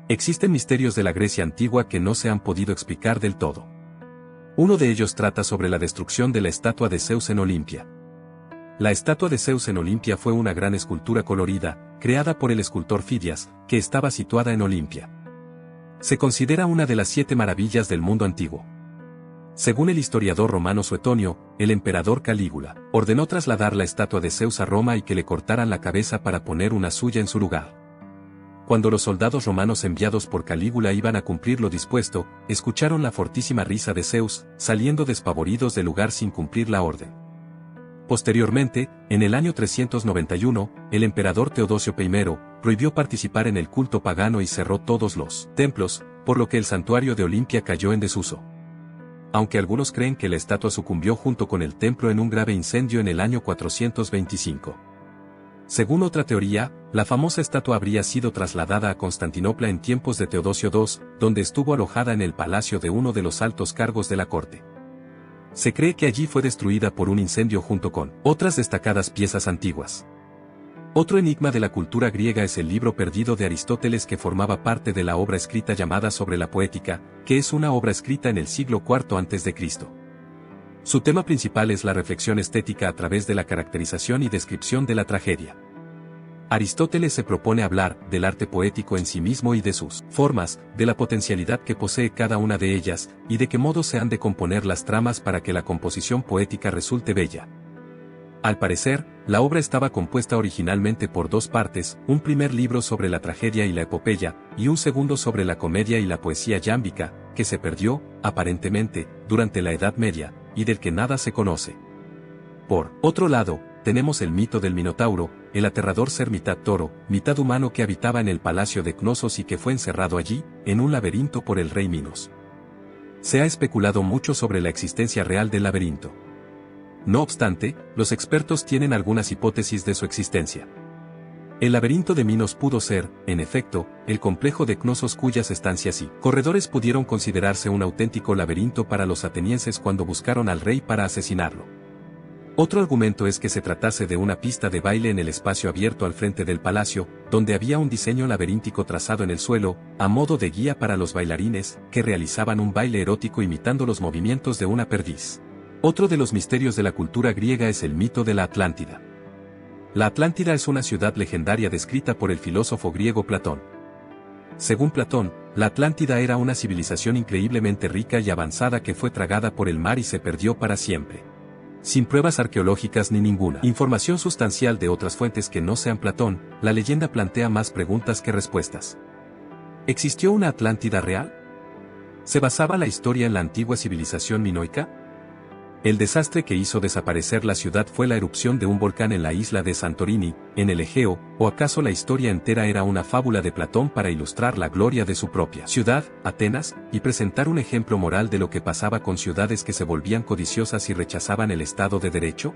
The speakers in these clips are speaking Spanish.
Existen misterios de la Grecia antigua que no se han podido explicar del todo. Uno de ellos trata sobre la destrucción de la estatua de Zeus en Olimpia. La estatua de Zeus en Olimpia fue una gran escultura colorida, creada por el escultor Fidias, que estaba situada en Olimpia. Se considera una de las 7 maravillas del mundo antiguo. Según el historiador romano Suetonio, el emperador Calígula ordenó trasladar la estatua de Zeus a Roma y que le cortaran la cabeza para poner una suya en su lugar. Cuando los soldados romanos enviados por Calígula iban a cumplir lo dispuesto, escucharon la fortísima risa de Zeus, saliendo despavoridos del lugar sin cumplir la orden. Posteriormente, en el año 391, el emperador Teodosio I prohibió participar en el culto pagano y cerró todos los templos, por lo que el santuario de Olimpia cayó en desuso. Aunque algunos creen que la estatua sucumbió junto con el templo en un grave incendio en el año 425. Según otra teoría, la famosa estatua habría sido trasladada a Constantinopla en tiempos de Teodosio II, donde estuvo alojada en el palacio de uno de los altos cargos de la corte. Se cree que allí fue destruida por un incendio junto con otras destacadas piezas antiguas. Otro enigma de la cultura griega es el libro perdido de Aristóteles, que formaba parte de la obra escrita llamada Sobre la Poética, que es una obra escrita en el siglo IV a.C. Su tema principal es la reflexión estética a través de la caracterización y descripción de la tragedia. Aristóteles se propone hablar del arte poético en sí mismo y de sus formas, de la potencialidad que posee cada una de ellas, y de qué modo se han de componer las tramas para que la composición poética resulte bella. Al parecer, la obra estaba compuesta originalmente por 2 partes, un primer libro sobre la tragedia y la epopeya, y un segundo sobre la comedia y la poesía yámbica, que se perdió, aparentemente, durante la Edad Media, y del que nada se conoce. Por otro lado, tenemos el mito del Minotauro, el aterrador ser mitad toro, mitad humano que habitaba en el palacio de Cnosos y que fue encerrado allí, en un laberinto por el rey Minos. Se ha especulado mucho sobre la existencia real del laberinto. No obstante, los expertos tienen algunas hipótesis de su existencia. El laberinto de Minos pudo ser, en efecto, el complejo de Cnosos, cuyas estancias y corredores pudieron considerarse un auténtico laberinto para los atenienses cuando buscaron al rey para asesinarlo. Otro argumento es que se tratase de una pista de baile en el espacio abierto al frente del palacio, donde había un diseño laberíntico trazado en el suelo, a modo de guía para los bailarines, que realizaban un baile erótico imitando los movimientos de una perdiz. Otro de los misterios de la cultura griega es el mito de la Atlántida. La Atlántida es una ciudad legendaria descrita por el filósofo griego Platón. Según Platón, la Atlántida era una civilización increíblemente rica y avanzada que fue tragada por el mar y se perdió para siempre. Sin pruebas arqueológicas ni ninguna información sustancial de otras fuentes que no sean Platón, la leyenda plantea más preguntas que respuestas. ¿Existió una Atlántida real? ¿Se basaba la historia en la antigua civilización minoica? El desastre que hizo desaparecer la ciudad fue la erupción de un volcán en la isla de Santorini, en el Egeo, ¿o acaso la historia entera era una fábula de Platón para ilustrar la gloria de su propia ciudad, Atenas, y presentar un ejemplo moral de lo que pasaba con ciudades que se volvían codiciosas y rechazaban el Estado de Derecho?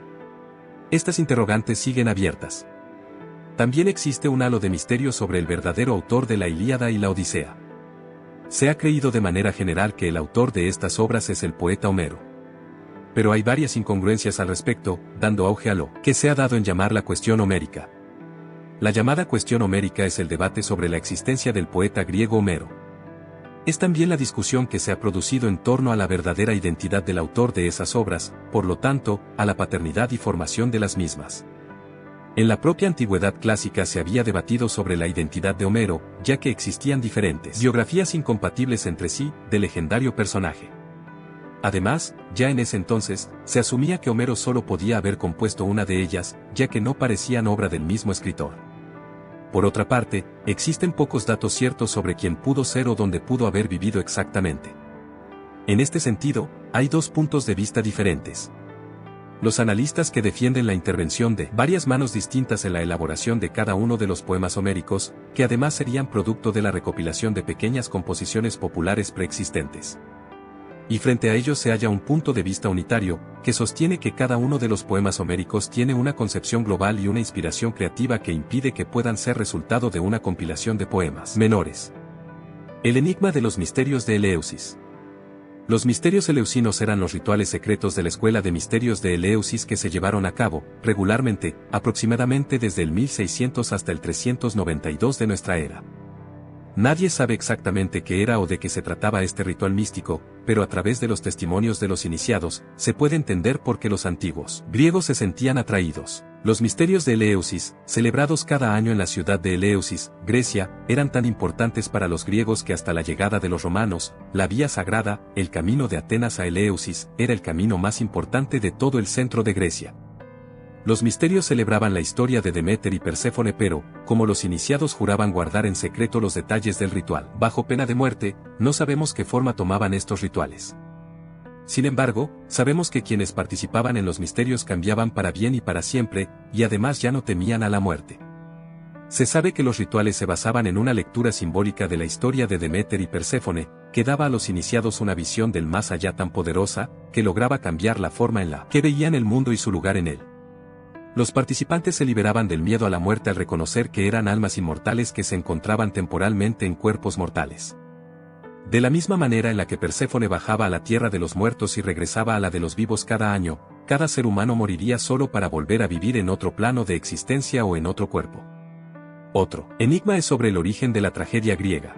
Estas interrogantes siguen abiertas. También existe un halo de misterio sobre el verdadero autor de la Ilíada y la Odisea. Se ha creído de manera general que el autor de estas obras es el poeta Homero. Pero hay varias incongruencias al respecto, dando auge a lo que se ha dado en llamar la cuestión homérica. La llamada cuestión homérica es el debate sobre la existencia del poeta griego Homero. Es también la discusión que se ha producido en torno a la verdadera identidad del autor de esas obras, por lo tanto, a la paternidad y formación de las mismas. En la propia antigüedad clásica se había debatido sobre la identidad de Homero, ya que existían diferentes biografías incompatibles entre sí, del legendario personaje. Además, ya en ese entonces, se asumía que Homero solo podía haber compuesto una de ellas, ya que no parecían obra del mismo escritor. Por otra parte, existen pocos datos ciertos sobre quién pudo ser o dónde pudo haber vivido exactamente. En este sentido, hay 2 puntos de vista diferentes. Los analistas que defienden la intervención de varias manos distintas en la elaboración de cada uno de los poemas homéricos, que además serían producto de la recopilación de pequeñas composiciones populares preexistentes. Y frente a ello se halla un punto de vista unitario, que sostiene que cada uno de los poemas homéricos tiene una concepción global y una inspiración creativa que impide que puedan ser resultado de una compilación de poemas menores. El enigma de los misterios de Eleusis. Los misterios eleusinos eran los rituales secretos de la escuela de misterios de Eleusis que se llevaron a cabo, regularmente, aproximadamente desde el 1600 hasta el 392 de nuestra era. Nadie sabe exactamente qué era o de qué se trataba este ritual místico, pero a través de los testimonios de los iniciados, se puede entender por qué los antiguos griegos se sentían atraídos. Los misterios de Eleusis, celebrados cada año en la ciudad de Eleusis, Grecia, eran tan importantes para los griegos que hasta la llegada de los romanos, la vía sagrada, el camino de Atenas a Eleusis, era el camino más importante de todo el centro de Grecia. Los misterios celebraban la historia de Deméter y Perséfone, pero, como los iniciados juraban guardar en secreto los detalles del ritual, bajo pena de muerte, no sabemos qué forma tomaban estos rituales. Sin embargo, sabemos que quienes participaban en los misterios cambiaban para bien y para siempre, y además ya no temían a la muerte. Se sabe que los rituales se basaban en una lectura simbólica de la historia de Deméter y Perséfone, que daba a los iniciados una visión del más allá tan poderosa, que lograba cambiar la forma en la que veían el mundo y su lugar en él. Los participantes se liberaban del miedo a la muerte al reconocer que eran almas inmortales que se encontraban temporalmente en cuerpos mortales. De la misma manera en la que Perséfone bajaba a la tierra de los muertos y regresaba a la de los vivos cada año, cada ser humano moriría solo para volver a vivir en otro plano de existencia o en otro cuerpo. Otro enigma es sobre el origen de la tragedia griega.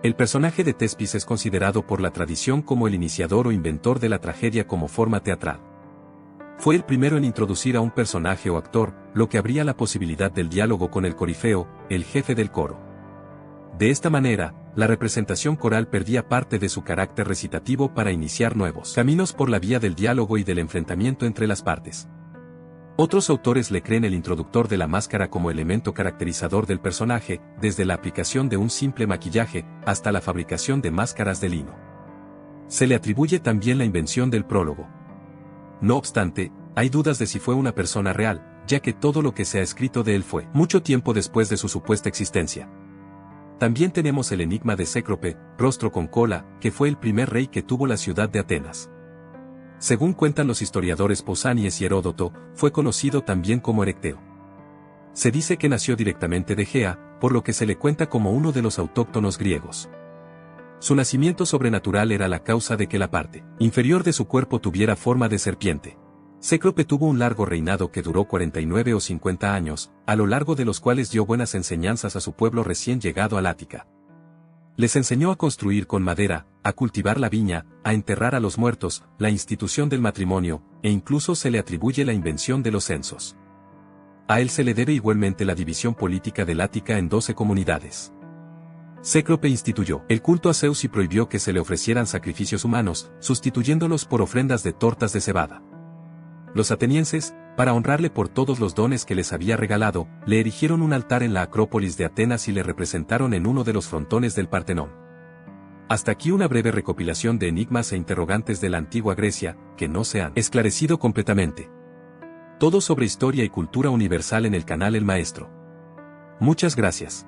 El personaje de Tespis es considerado por la tradición como el iniciador o inventor de la tragedia como forma teatral. Fue el primero en introducir a un personaje o actor, lo que abría la posibilidad del diálogo con el corifeo, el jefe del coro. De esta manera, la representación coral perdía parte de su carácter recitativo para iniciar nuevos caminos por la vía del diálogo y del enfrentamiento entre las partes. Otros autores le creen el introductor de la máscara como elemento caracterizador del personaje, desde la aplicación de un simple maquillaje, hasta la fabricación de máscaras de lino. Se le atribuye también la invención del prólogo. No obstante, hay dudas de si fue una persona real, ya que todo lo que se ha escrito de él fue mucho tiempo después de su supuesta existencia. También tenemos el enigma de Cécrope, rostro con cola, que fue el primer rey que tuvo la ciudad de Atenas. Según cuentan los historiadores Pausanias y Heródoto, fue conocido también como Erecteo. Se dice que nació directamente de Gea, por lo que se le cuenta como uno de los autóctonos griegos. Su nacimiento sobrenatural era la causa de que la parte inferior de su cuerpo tuviera forma de serpiente. Cécrope tuvo un largo reinado que duró 49 o 50 años, a lo largo de los cuales dio buenas enseñanzas a su pueblo recién llegado al Ática. Les enseñó a construir con madera, a cultivar la viña, a enterrar a los muertos, la institución del matrimonio, e incluso se le atribuye la invención de los censos. A él se le debe igualmente la división política del Ática en 12 comunidades. Cécrope instituyó el culto a Zeus y prohibió que se le ofrecieran sacrificios humanos, sustituyéndolos por ofrendas de tortas de cebada. Los atenienses, para honrarle por todos los dones que les había regalado, le erigieron un altar en la Acrópolis de Atenas y le representaron en uno de los frontones del Partenón. Hasta aquí una breve recopilación de enigmas e interrogantes de la antigua Grecia, que no se han esclarecido completamente. Todo sobre historia y cultura universal en el canal El Maestro. Muchas gracias.